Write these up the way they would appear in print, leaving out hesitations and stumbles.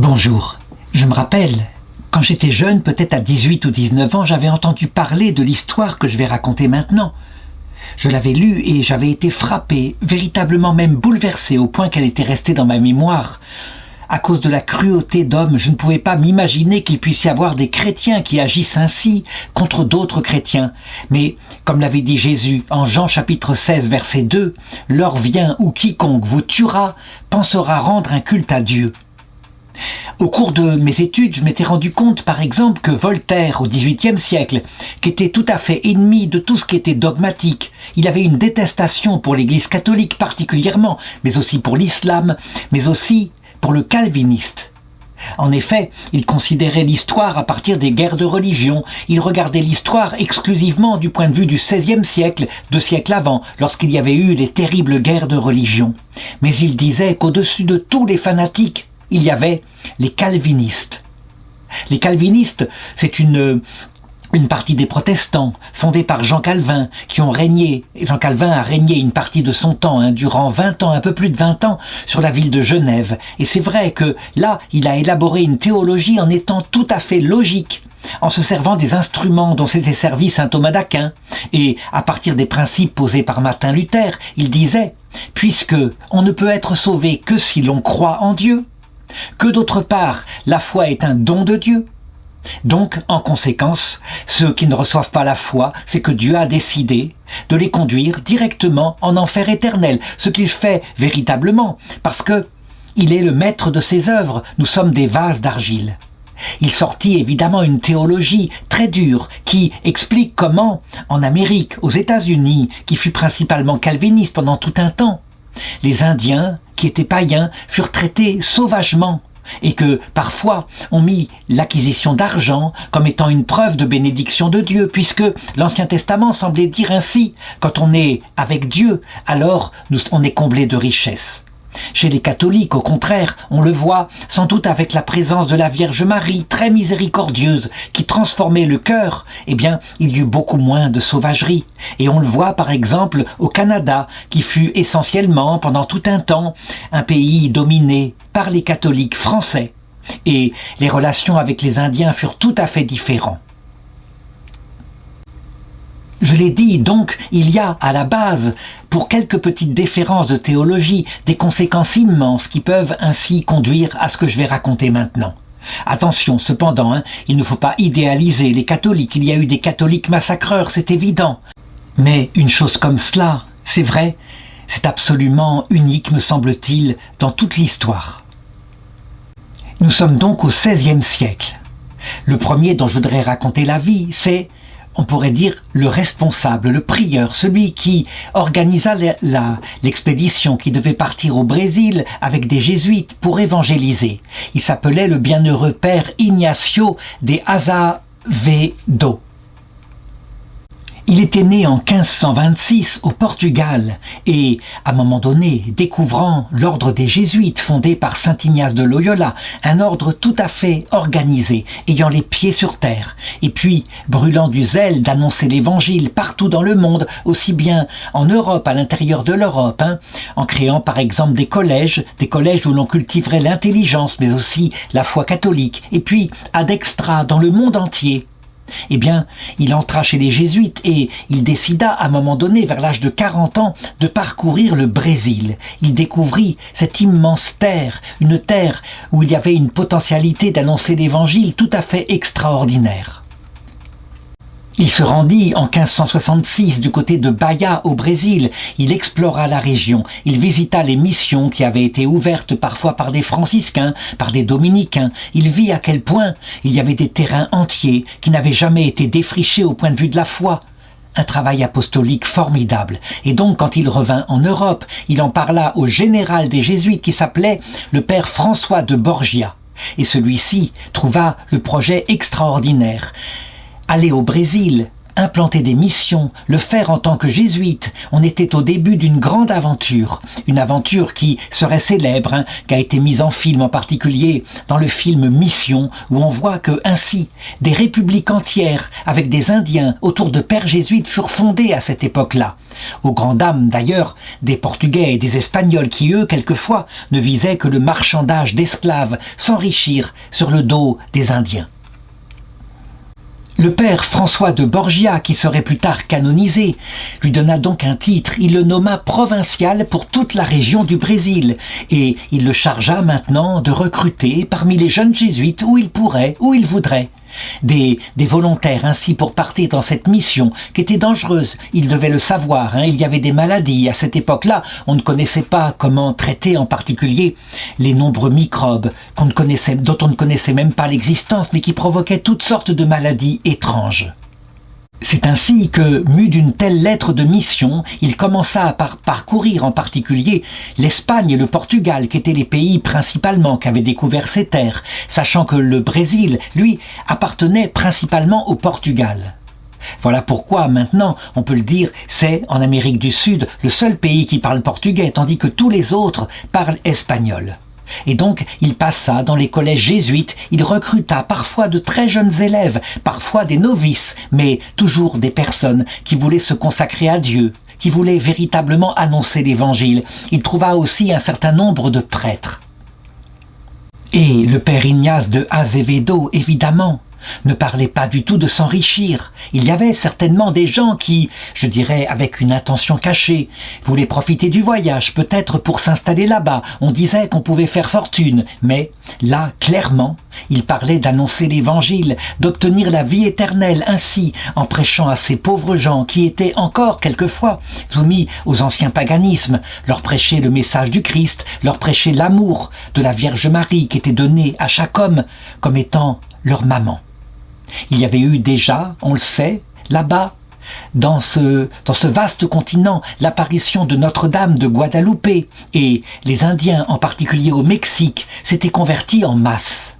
Bonjour, je me rappelle, quand j'étais jeune, peut-être à 18 ou 19 ans, j'avais entendu parler de l'histoire que je vais raconter maintenant. Je l'avais lue et j'avais été frappé, véritablement même bouleversé au point qu'elle était restée dans ma mémoire. À cause de la cruauté d'hommes, je ne pouvais pas m'imaginer qu'il puisse y avoir des chrétiens qui agissent ainsi contre d'autres chrétiens. Mais, comme l'avait dit Jésus en Jean chapitre 16 verset 2, « L'heure vient où quiconque vous tuera pensera rendre un culte à Dieu ». Au cours de mes études, je m'étais rendu compte, par exemple, que Voltaire, au XVIIIe siècle, qui était tout à fait ennemi de tout ce qui était dogmatique, il avait une détestation pour l'Église catholique particulièrement, mais aussi pour l'islam, mais aussi pour le calviniste. En effet, il considérait l'histoire à partir des guerres de religion. Il regardait l'histoire exclusivement du point de vue du XVIe siècle, 2 siècles avant, lorsqu'il y avait eu les terribles guerres de religion. Mais il disait qu'au-dessus de tous les fanatiques, il y avait les calvinistes. Les calvinistes, c'est une partie des protestants, fondée par Jean Calvin, qui ont régné. Jean Calvin a régné une partie de son temps, durant 20 ans, un peu plus de 20 ans, sur la ville de Genève. Et c'est vrai que là, il a élaboré une théologie en étant tout à fait logique, en se servant des instruments dont s'était servi saint Thomas d'Aquin. Et à partir des principes posés par Martin Luther, il disait « Puisque on ne peut être sauvé que si l'on croit en Dieu, que d'autre part, la foi est un don de Dieu. Donc, en conséquence, ceux qui ne reçoivent pas la foi, c'est que Dieu a décidé de les conduire directement en enfer éternel, ce qu'il fait véritablement, parce que il est le maître de ses œuvres, nous sommes des vases d'argile. Il sortit évidemment une théologie très dure qui explique comment, en Amérique, aux États-Unis, qui fut principalement calviniste pendant tout un temps, les Indiens, qui étaient païens, furent traités sauvagement et que, parfois, on mit l'acquisition d'argent comme étant une preuve de bénédiction de Dieu, puisque l'Ancien Testament semblait dire ainsi, quand on est avec Dieu, alors on est comblé de richesses. Chez les catholiques, au contraire, on le voit, sans doute avec la présence de la Vierge Marie, très miséricordieuse, qui transformait le cœur, eh bien, il y eut beaucoup moins de sauvagerie. Et on le voit, par exemple, au Canada, qui fut essentiellement, pendant tout un temps, un pays dominé par les catholiques français. Et les relations avec les Indiens furent tout à fait différentes. Je l'ai dit, donc, il y a à la base, pour quelques petites différences de théologie, des conséquences immenses qui peuvent ainsi conduire à ce que je vais raconter maintenant. Attention, cependant, il ne faut pas idéaliser les catholiques. Il y a eu des catholiques massacreurs, c'est évident. Mais une chose comme cela, c'est vrai, c'est absolument unique, me semble-t-il, dans toute l'histoire. Nous sommes donc au XVIe siècle. Le premier dont je voudrais raconter la vie, c'est, on pourrait dire, le responsable, le prieur, celui qui organisa l'expédition qui devait partir au Brésil avec des jésuites pour évangéliser. Il s'appelait le bienheureux père Ignacio de Azevedo. Il était né en 1526 au Portugal et, à un moment donné, découvrant l'ordre des Jésuites fondé par saint Ignace de Loyola, un ordre tout à fait organisé, ayant les pieds sur terre, et puis brûlant du zèle d'annoncer l'Évangile partout dans le monde, aussi bien en Europe, à l'intérieur de l'Europe, en créant par exemple des collèges où l'on cultiverait l'intelligence, mais aussi la foi catholique, et puis ad extra dans le monde entier. Eh bien, il entra chez les jésuites et il décida à un moment donné, vers l'âge de 40 ans, de parcourir le Brésil. Il découvrit cette immense terre, une terre où il y avait une potentialité d'annoncer l'Évangile tout à fait extraordinaire. Il se rendit en 1566 du côté de Bahia au Brésil. Il explora la région. Il visita les missions qui avaient été ouvertes parfois par des franciscains, par des dominicains. Il vit à quel point il y avait des terrains entiers qui n'avaient jamais été défrichés au point de vue de la foi. Un travail apostolique formidable. Et donc, quand il revint en Europe, il en parla au général des jésuites qui s'appelait le père François de Borgia. Et celui-ci trouva le projet extraordinaire. Aller au Brésil, implanter des missions, le faire en tant que jésuite, on était au début d'une grande aventure. Une aventure qui serait célèbre, qui a été mise en film en particulier dans le film Mission, où on voit que ainsi des républiques entières avec des Indiens autour de pères jésuites furent fondées à cette époque-là. Aux grandes dames d'ailleurs des Portugais et des Espagnols qui eux quelquefois ne visaient que le marchandage d'esclaves, s'enrichir sur le dos des Indiens. Le père François de Borgia, qui serait plus tard canonisé, lui donna donc un titre. Il le nomma provincial pour toute la région du Brésil et il le chargea maintenant de recruter parmi les jeunes jésuites où il pourrait, où il voudrait. Des volontaires ainsi pour partir dans cette mission qui était dangereuse. Il devait le savoir, il y avait des maladies. À cette époque-là, on ne connaissait pas comment traiter en particulier les nombreux microbes dont on ne connaissait même pas l'existence, mais qui provoquaient toutes sortes de maladies étranges. C'est ainsi que, mu d'une telle lettre de mission, il commença à parcourir en particulier l'Espagne et le Portugal, qui étaient les pays principalement qui avaient découvert ces terres, sachant que le Brésil, lui, appartenait principalement au Portugal. Voilà pourquoi maintenant, on peut le dire, c'est en Amérique du Sud le seul pays qui parle portugais, tandis que tous les autres parlent espagnol. Et donc, il passa dans les collèges jésuites, il recruta parfois de très jeunes élèves, parfois des novices, mais toujours des personnes qui voulaient se consacrer à Dieu, qui voulaient véritablement annoncer l'Évangile. Il trouva aussi un certain nombre de prêtres. Et le père Ignace de Azevedo, évidemment, ne parlait pas du tout de s'enrichir. Il y avait certainement des gens qui, je dirais avec une intention cachée, voulaient profiter du voyage, peut-être pour s'installer là-bas. On disait qu'on pouvait faire fortune, mais là, clairement, il parlait d'annoncer l'Évangile, d'obtenir la vie éternelle ainsi, en prêchant à ces pauvres gens qui étaient encore quelquefois soumis aux anciens paganismes, leur prêcher le message du Christ, leur prêcher l'amour de la Vierge Marie qui était donné à chaque homme comme étant leur maman. Il y avait eu déjà, on le sait, là-bas, dans ce vaste continent, l'apparition de Notre-Dame de Guadalupe, et les Indiens, en particulier au Mexique, s'étaient convertis en masse.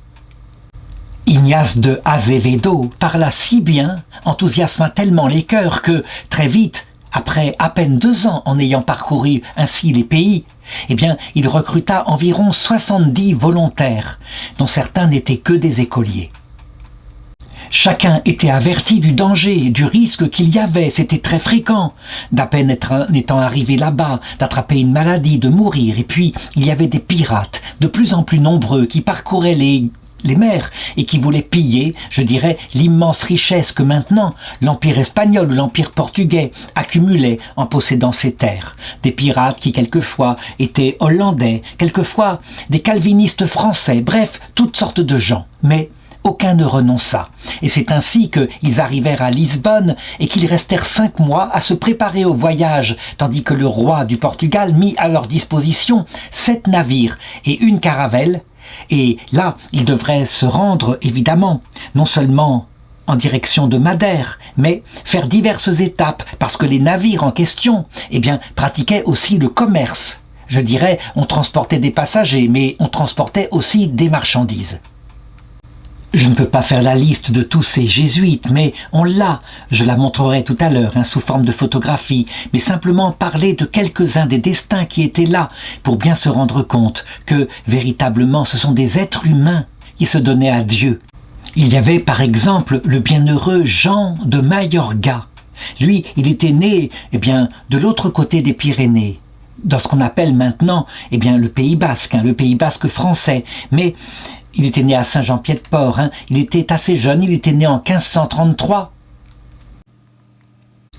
Ignace de Azevedo parla si bien, enthousiasma tellement les cœurs que, très vite, après à peine 2 ans en ayant parcouru ainsi les pays, il recruta environ 70 volontaires, dont certains n'étaient que des écoliers. Chacun était averti du danger, du risque qu'il y avait, c'était très fréquent, d'à peine n'étant arrivé là-bas, d'attraper une maladie, de mourir. Et puis, il y avait des pirates, de plus en plus nombreux, qui parcouraient les mers et qui voulaient piller, je dirais, l'immense richesse que maintenant l'Empire espagnol ou l'Empire portugais accumulait en possédant ces terres. Des pirates qui quelquefois étaient hollandais, quelquefois des calvinistes français, bref, toutes sortes de gens. Mais aucun ne renonça. Et c'est ainsi qu'ils arrivèrent à Lisbonne et qu'ils restèrent 5 mois à se préparer au voyage, tandis que le roi du Portugal mit à leur disposition 7 navires et une caravelle. Et là, ils devraient se rendre, évidemment, non seulement en direction de Madère, mais faire diverses étapes, parce que les navires en question, pratiquaient aussi le commerce. Je dirais, on transportait des passagers, mais on transportait aussi des marchandises. Je ne peux pas faire la liste de tous ces jésuites, mais on l'a, je la montrerai tout à l'heure, sous forme de photographie, mais simplement parler de quelques-uns des destins qui étaient là, pour bien se rendre compte que, véritablement, ce sont des êtres humains qui se donnaient à Dieu. Il y avait, par exemple, le bienheureux Jean de Mayorga. Lui, il était né, de l'autre côté des Pyrénées, dans ce qu'on appelle maintenant, le Pays Basque, le Pays Basque français, mais il était né à Saint-Jean-Pied-de-Port, il était assez jeune, il était né en 1533.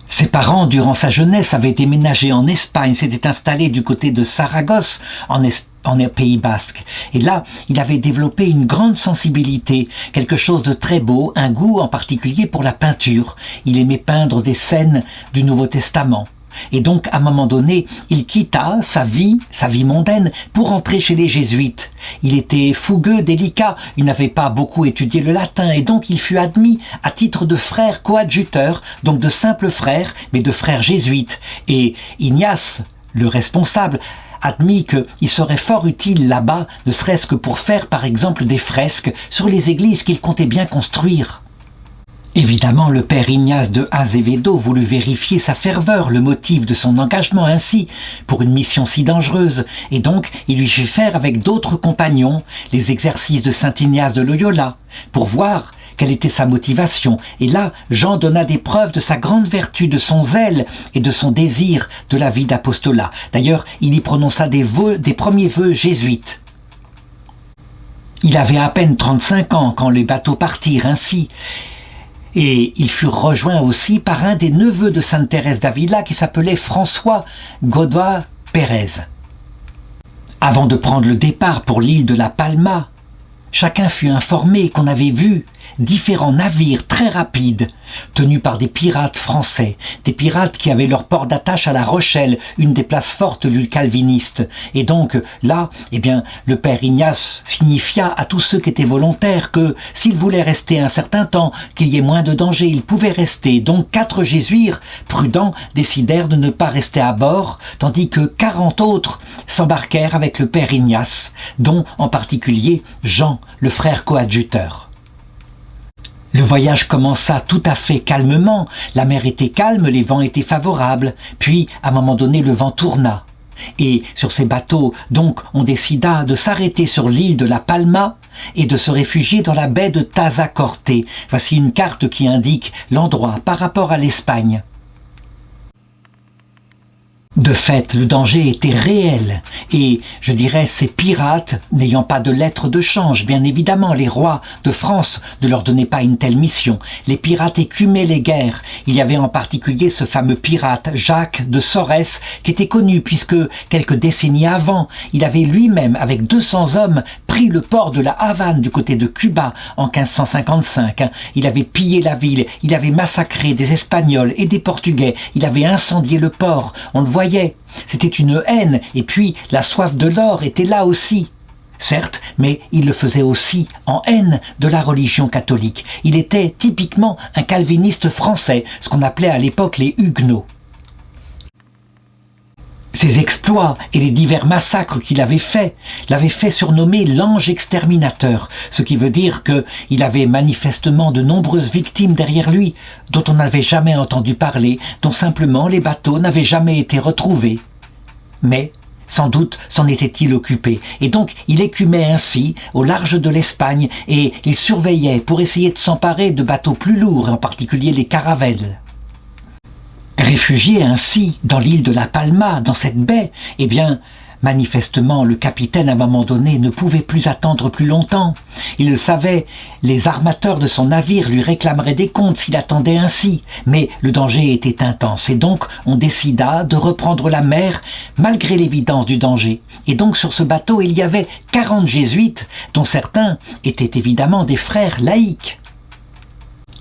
Ses parents, durant sa jeunesse, avaient déménagé en Espagne, s'étaient installés du côté de Saragosse, en Pays Basque. Et là, il avait développé une grande sensibilité, quelque chose de très beau, un goût en particulier pour la peinture. Il aimait peindre des scènes du Nouveau Testament. Et donc, à un moment donné, il quitta sa vie mondaine, pour entrer chez les jésuites. Il était fougueux, délicat, il n'avait pas beaucoup étudié le latin, et donc il fut admis à titre de frère coadjuteur, donc de simple frère, mais de frère jésuite. Et Ignace, le responsable, admit qu'il serait fort utile là-bas, ne serait-ce que pour faire, par exemple, des fresques sur les églises qu'il comptait bien construire. Évidemment, le père Ignace de Azevedo voulut vérifier sa ferveur, le motif de son engagement ainsi, pour une mission si dangereuse, et donc il lui fit faire avec d'autres compagnons les exercices de saint Ignace de Loyola, pour voir quelle était sa motivation. Et là, Jean donna des preuves de sa grande vertu, de son zèle et de son désir de la vie d'apostolat. D'ailleurs, il y prononça des premiers vœux jésuites. Il avait à peine 35 ans quand les bateaux partirent ainsi. Et ils furent rejoints aussi par un des neveux de Sainte Thérèse d'Avila qui s'appelait François Godoy Pérez. Avant de prendre le départ pour l'île de la Palma, chacun fut informé qu'on avait vu différents navires très rapides, tenus par des pirates français, des pirates qui avaient leur port d'attache à La Rochelle, une des places fortes du calviniste. Et donc là, le père Ignace signifia à tous ceux qui étaient volontaires que s'ils voulaient rester un certain temps, qu'il y ait moins de danger, ils pouvaient rester. Donc 4 jésuites prudents décidèrent de ne pas rester à bord, tandis que 40 autres s'embarquèrent avec le père Ignace, dont en particulier Jean, le frère coadjuteur. Le voyage commença tout à fait calmement, la mer était calme, les vents étaient favorables, puis à un moment donné le vent tourna. Et sur ces bateaux, donc, on décida de s'arrêter sur l'île de la Palma et de se réfugier dans la baie de Tazacorte. Voici une carte qui indique l'endroit par rapport à l'Espagne. De fait, le danger était réel et, je dirais, ces pirates, n'ayant pas de lettres de change, bien évidemment, les rois de France ne leur donnaient pas une telle mission. Les pirates écumaient les guerres. Il y avait en particulier ce fameux pirate, Jacques de Sorès, qui était connu puisque, quelques décennies avant, il avait lui-même, avec 200 hommes, pris le port de la Havane du côté de Cuba en 1555. Il avait pillé la ville, il avait massacré des Espagnols et des Portugais, il avait incendié le port, on le voyait. C'était une haine, et puis la soif de l'or était là aussi. Certes, mais il le faisait aussi en haine de la religion catholique. Il était typiquement un calviniste français, ce qu'on appelait à l'époque les Huguenots. Ses exploits et les divers massacres qu'il avait faits l'avaient fait surnommer l'ange exterminateur, ce qui veut dire qu'il avait manifestement de nombreuses victimes derrière lui, dont on n'avait jamais entendu parler, dont simplement les bateaux n'avaient jamais été retrouvés. Mais, sans doute, s'en était-il occupé, et donc il écumait ainsi au large de l'Espagne, et il surveillait pour essayer de s'emparer de bateaux plus lourds, en particulier les caravelles. Réfugié ainsi dans l'île de la Palma, dans cette baie, manifestement le capitaine à un moment donné ne pouvait plus attendre plus longtemps. Il le savait, les armateurs de son navire lui réclameraient des comptes s'il attendait ainsi, mais le danger était intense et donc on décida de reprendre la mer malgré l'évidence du danger. Et donc sur ce bateau il y avait 40 jésuites, dont certains étaient évidemment des frères laïcs.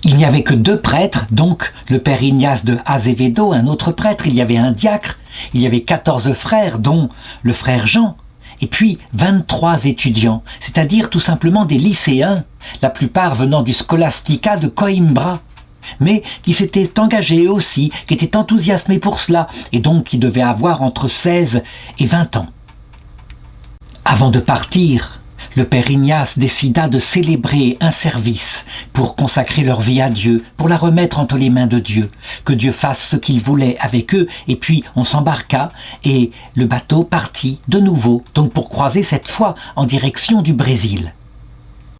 Il n'y avait que 2 prêtres, donc le père Ignace de Azevedo, un autre prêtre, il y avait un diacre, il y avait 14 frères, dont le frère Jean, et puis 23 étudiants, c'est-à-dire tout simplement des lycéens, la plupart venant du Scholastica de Coimbra, mais qui s'étaient engagés eux aussi, qui étaient enthousiasmés pour cela, et donc qui devaient avoir entre 16 et 20 ans. Avant de partir, le père Ignace décida de célébrer un service pour consacrer leur vie à Dieu, pour la remettre entre les mains de Dieu, que Dieu fasse ce qu'il voulait avec eux, et puis on s'embarqua et le bateau partit de nouveau, donc pour croiser cette fois en direction du Brésil.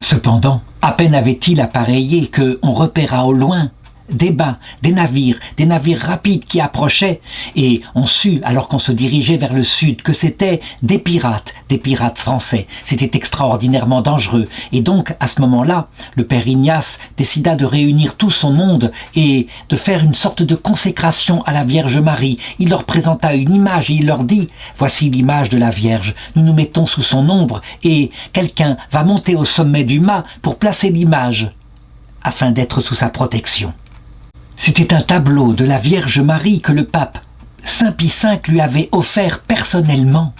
Cependant, à peine avait-il appareillé qu'on repéra au loin des bains, des navires rapides qui approchaient, et on sut, alors qu'on se dirigeait vers le sud, que c'était des pirates français. C'était extraordinairement dangereux, et donc, à ce moment-là, le père Ignace décida de réunir tout son monde et de faire une sorte de consécration à la Vierge Marie. Il leur présenta une image et il leur dit « Voici l'image de la Vierge, nous nous mettons sous son ombre, et quelqu'un va monter au sommet du mât pour placer l'image, afin d'être sous sa protection. » C'était un tableau de la Vierge Marie que le pape Saint Pie V lui avait offert personnellement.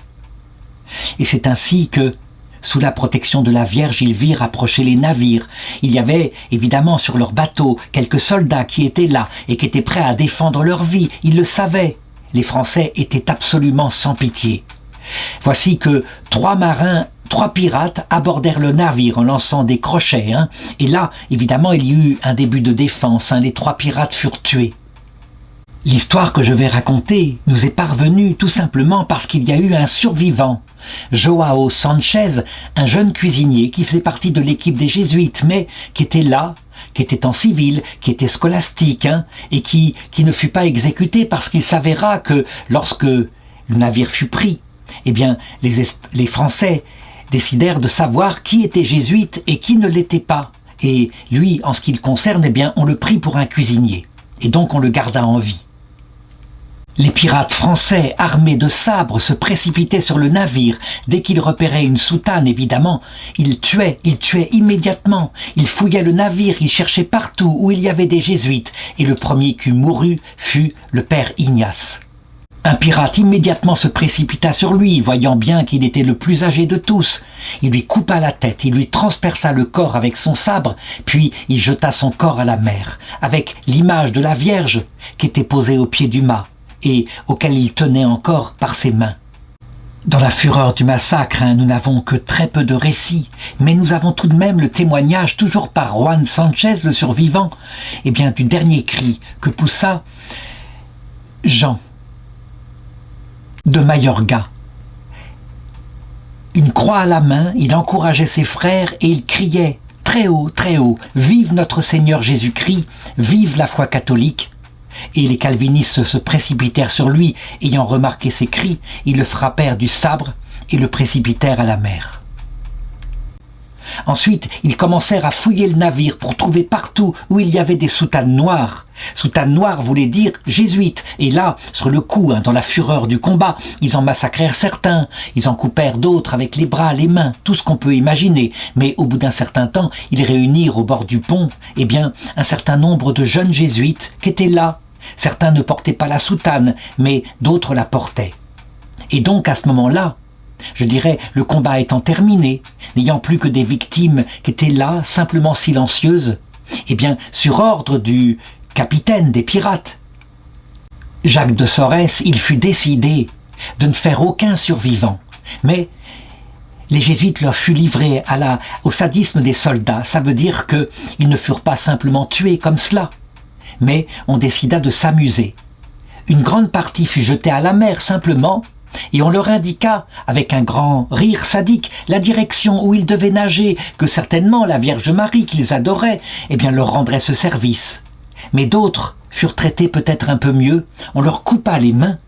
Et c'est ainsi que, sous la protection de la Vierge, ils virent approcher les navires. Il y avait, évidemment, sur leur bateau, quelques soldats qui étaient là et qui étaient prêts à défendre leur vie. Ils le savaient. Les Français étaient absolument sans pitié. Voici que 3 3 pirates abordèrent le navire en lançant des crochets. Et là, évidemment, il y eut un début de défense. Les 3 pirates furent tués. L'histoire que je vais raconter nous est parvenue tout simplement parce qu'il y a eu un survivant, Joao Sanchez, un jeune cuisinier qui faisait partie de l'équipe des Jésuites, mais qui était là, qui était en civil, qui était scolastique, et qui ne fut pas exécuté parce qu'il s'avéra que lorsque le navire fut pris, eh bien, les Français décidèrent de savoir qui était jésuite et qui ne l'était pas. Et lui, en ce qui le concerne, eh bien, on le prit pour un cuisinier. Et donc on le garda en vie. Les pirates français, armés de sabres, se précipitaient sur le navire. Dès qu'ils repéraient une soutane, évidemment, ils tuaient immédiatement. Ils fouillaient le navire, ils cherchaient partout où il y avait des jésuites. Et le premier qui mourut fut le père Ignace. Un pirate immédiatement se précipita sur lui, voyant bien qu'il était le plus âgé de tous. Il lui coupa la tête, il lui transperça le corps avec son sabre, puis il jeta son corps à la mer, avec l'image de la Vierge qui était posée au pied du mât et auquel il tenait encore par ses mains. Dans la fureur du massacre, nous n'avons que très peu de récits, mais nous avons tout de même le témoignage, toujours par Juan Sanchez, le survivant, du dernier cri que poussa Jean de Mayorga. Une croix à la main, il encourageait ses frères et il criait très haut, vive notre Seigneur Jésus-Christ, vive la foi catholique. Et les calvinistes se précipitèrent sur lui, ayant remarqué ses cris, ils le frappèrent du sabre et le précipitèrent à la mer. Ensuite, ils commencèrent à fouiller le navire pour trouver partout où il y avait des soutanes noires. Soutanes noires voulait dire jésuites. Et là, sur le coup, dans la fureur du combat, ils en massacrèrent certains. Ils en coupèrent d'autres avec les bras, les mains, tout ce qu'on peut imaginer. Mais au bout d'un certain temps, ils réunirent au bord du pont, un certain nombre de jeunes jésuites qui étaient là. Certains ne portaient pas la soutane, mais d'autres la portaient. Et donc, à ce moment-là, je dirais, le combat étant terminé, n'ayant plus que des victimes qui étaient là, simplement silencieuses, sur ordre du capitaine des pirates, Jacques de Sorès, il fut décidé de ne faire aucun survivant. Mais les jésuites leur furent livrés au sadisme des soldats. Ça veut dire qu'ils ne furent pas simplement tués comme cela, mais on décida de s'amuser. Une grande partie fut jetée à la mer simplement, et on leur indiqua, avec un grand rire sadique, la direction où ils devaient nager, que certainement la Vierge Marie, qu'ils adoraient, leur rendrait ce service. Mais d'autres furent traités peut-être un peu mieux, on leur coupa les mains,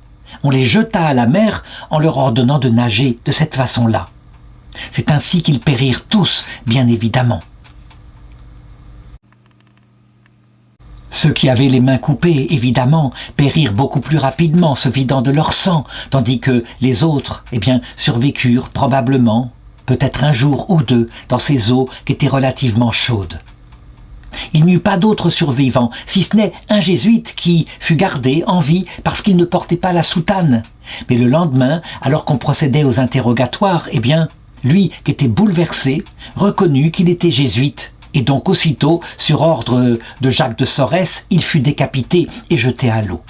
on les jeta à la mer en leur ordonnant de nager de cette façon-là. C'est ainsi qu'ils périrent tous, bien évidemment. Ceux qui avaient les mains coupées, évidemment, périrent beaucoup plus rapidement, se vidant de leur sang, tandis que les autres, survécurent probablement, peut-être un jour ou deux, dans ces eaux qui étaient relativement chaudes. Il n'y eut pas d'autres survivants, si ce n'est un jésuite qui fut gardé en vie parce qu'il ne portait pas la soutane. Mais le lendemain, alors qu'on procédait aux interrogatoires, lui, qui était bouleversé, reconnut qu'il était jésuite. Et donc aussitôt, sur ordre de Jacques de Sorès, il fut décapité et jeté à l'eau.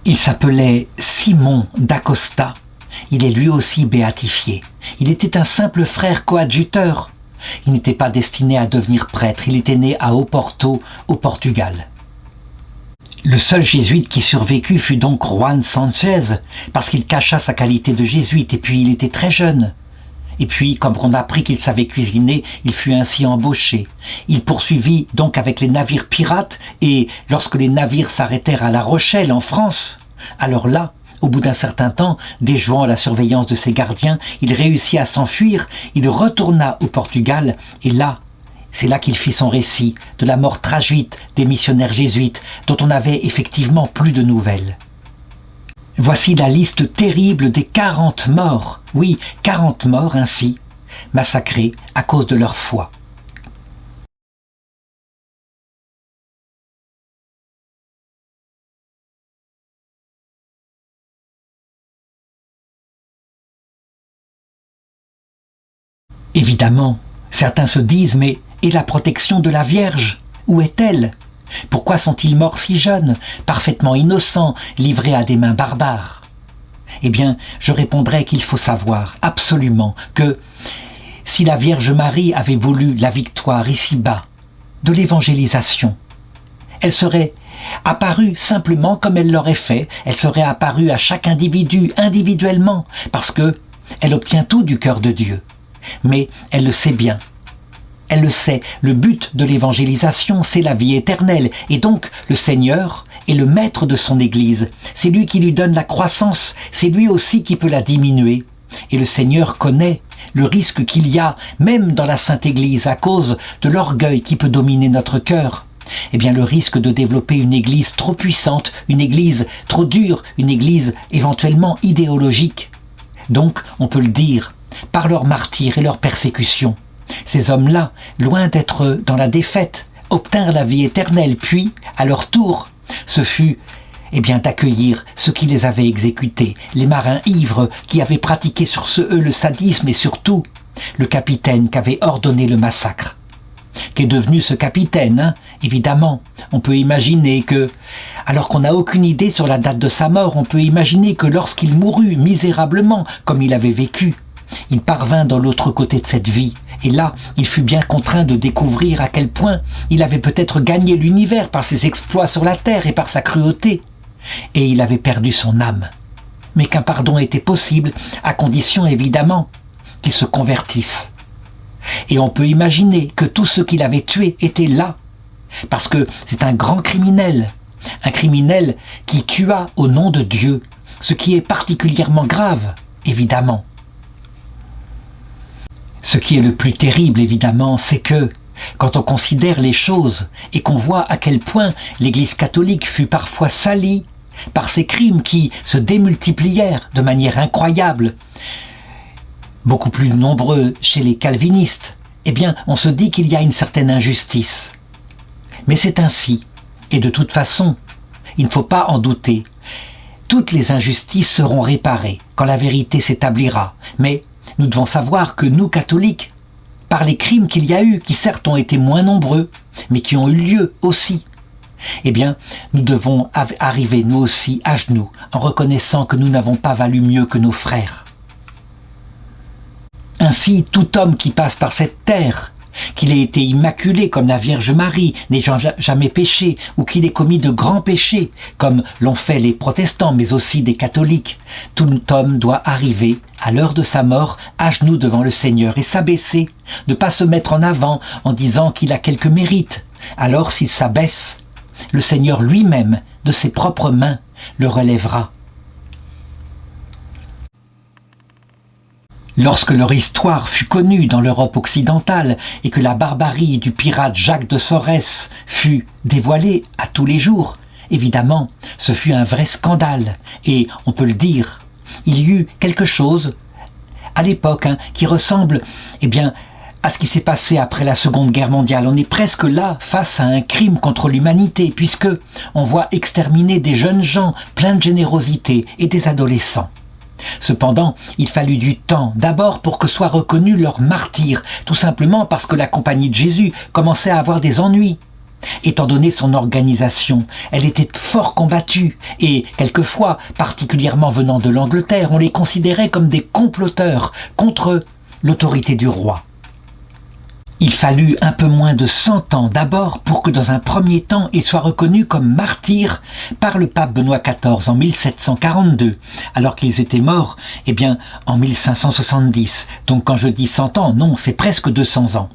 Il s'appelait Simon d'Acosta. Il est lui aussi béatifié. Il était un simple frère coadjuteur. Il n'était pas destiné à devenir prêtre. Il était né à Oporto, au Portugal. Le seul jésuite qui survécut fut donc Juan Sanchez, parce qu'il cacha sa qualité de jésuite, et puis il était très jeune. Et puis, comme on apprit qu'il savait cuisiner, il fut ainsi embauché. Il poursuivit donc avec les navires pirates, et lorsque les navires s'arrêtèrent à La Rochelle, en France, alors là, au bout d'un certain temps, déjouant la surveillance de ses gardiens, il réussit à s'enfuir, il retourna au Portugal, et là, c'est là qu'il fit son récit de la mort tragique des missionnaires jésuites, dont on n'avait effectivement plus de nouvelles. Voici la liste terrible des 40 morts, oui, 40 morts ainsi, massacrés à cause de leur foi. Évidemment, certains se disent, mais et la protection de la Vierge, où est-elle ? Pourquoi sont-ils morts si jeunes, parfaitement innocents, livrés à des mains barbares ? Eh bien, je répondrais qu'il faut savoir absolument que si la Vierge Marie avait voulu la victoire ici-bas de l'évangélisation, elle serait apparue simplement comme elle l'aurait fait, elle serait apparue à chaque individu individuellement, parce que elle obtient tout du cœur de Dieu. Mais elle le sait bien. Elle le sait, le but de l'évangélisation, c'est la vie éternelle, et donc le Seigneur est le maître de son Église. C'est lui qui lui donne la croissance, c'est lui aussi qui peut la diminuer. Et le Seigneur connaît le risque qu'il y a, même dans la Sainte Église, à cause de l'orgueil qui peut dominer notre cœur. Eh bien, le risque de développer une Église trop puissante, une Église trop dure, une Église éventuellement idéologique. Donc, on peut le dire, par leur martyrs et leur persécution, ces hommes-là, loin d'être dans la défaite, obtinrent la vie éternelle, puis, à leur tour, ce fut d'accueillir ceux qui les avaient exécutés, les marins ivres qui avaient pratiqué sur eux le sadisme et surtout le capitaine qui avait ordonné le massacre. Qu'est devenu ce capitaine, Évidemment, on peut imaginer que, alors qu'on n'a aucune idée sur la date de sa mort, on peut imaginer que lorsqu'il mourut misérablement, comme il avait vécu, il parvint dans l'autre côté de cette vie. Et là, il fut bien contraint de découvrir à quel point il avait peut-être gagné l'univers par ses exploits sur la terre et par sa cruauté. Et il avait perdu son âme. Mais qu'un pardon était possible, à condition évidemment qu'il se convertisse. Et on peut imaginer que tous ceux qu'il avait tués étaient là, parce que c'est un grand criminel, un criminel qui tua au nom de Dieu, ce qui est particulièrement grave, évidemment. Ce qui est le plus terrible, évidemment, c'est que, quand on considère les choses et qu'on voit à quel point l'Église catholique fut parfois salie par ces crimes qui se démultiplièrent de manière incroyable, beaucoup plus nombreux chez les calvinistes, eh bien, on se dit qu'il y a une certaine injustice. Mais c'est ainsi, et de toute façon, il ne faut pas en douter. Toutes les injustices seront réparées quand la vérité s'établira, mais nous devons savoir que nous, catholiques, par les crimes qu'il y a eu, qui certes ont été moins nombreux, mais qui ont eu lieu aussi, eh bien, nous devons arriver, nous aussi, à genoux, en reconnaissant que nous n'avons pas valu mieux que nos frères. Ainsi, tout homme qui passe par cette terre, qu'il ait été immaculé comme la Vierge Marie, n'ait jamais péché, ou qu'il ait commis de grands péchés, comme l'ont fait les protestants, mais aussi des catholiques, tout homme doit arriver, à l'heure de sa mort, à genoux devant le Seigneur et s'abaisser, ne pas se mettre en avant en disant qu'il a quelque mérite. Alors, s'il s'abaisse, le Seigneur lui-même, de ses propres mains, le relèvera. Lorsque leur histoire fut connue dans l'Europe occidentale et que la barbarie du pirate Jacques de Sorès fut dévoilée à tous les jours, évidemment, ce fut un vrai scandale. Et on peut le dire, il y eut quelque chose à l'époque qui ressemble à ce qui s'est passé après la Seconde Guerre mondiale. On est presque là face à un crime contre l'humanité puisque on voit exterminer des jeunes gens pleins de générosité et des adolescents. Cependant, il fallut du temps, d'abord pour que soient reconnus leurs martyrs, tout simplement parce que la Compagnie de Jésus commençait à avoir des ennuis. Étant donné son organisation, elle était fort combattue et, quelquefois, particulièrement venant de l'Angleterre, on les considérait comme des comploteurs contre l'autorité du roi. Il fallut un peu moins de 100 ans d'abord pour que dans un premier temps ils soient reconnus comme martyrs par le pape Benoît XIV en 1742, alors qu'ils étaient morts en 1570. Donc quand je dis 100 ans, non, c'est presque 200 ans.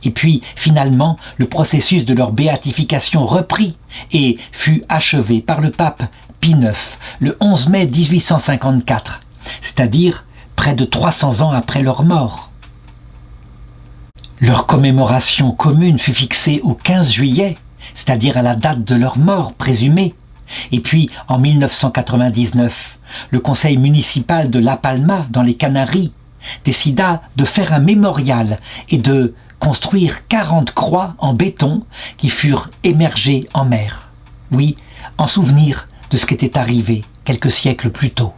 Et puis finalement, le processus de leur béatification reprit et fut achevé par le pape Pie IX le 11 mai 1854, c'est-à-dire près de 300 ans après leur mort. Leur commémoration commune fut fixée au 15 juillet, c'est-à-dire à la date de leur mort présumée. Et puis, en 1999, le conseil municipal de La Palma, dans les Canaries, décida de faire un mémorial et de construire 40 croix en béton qui furent émergées en mer. Oui, en souvenir de ce qui était arrivé quelques siècles plus tôt.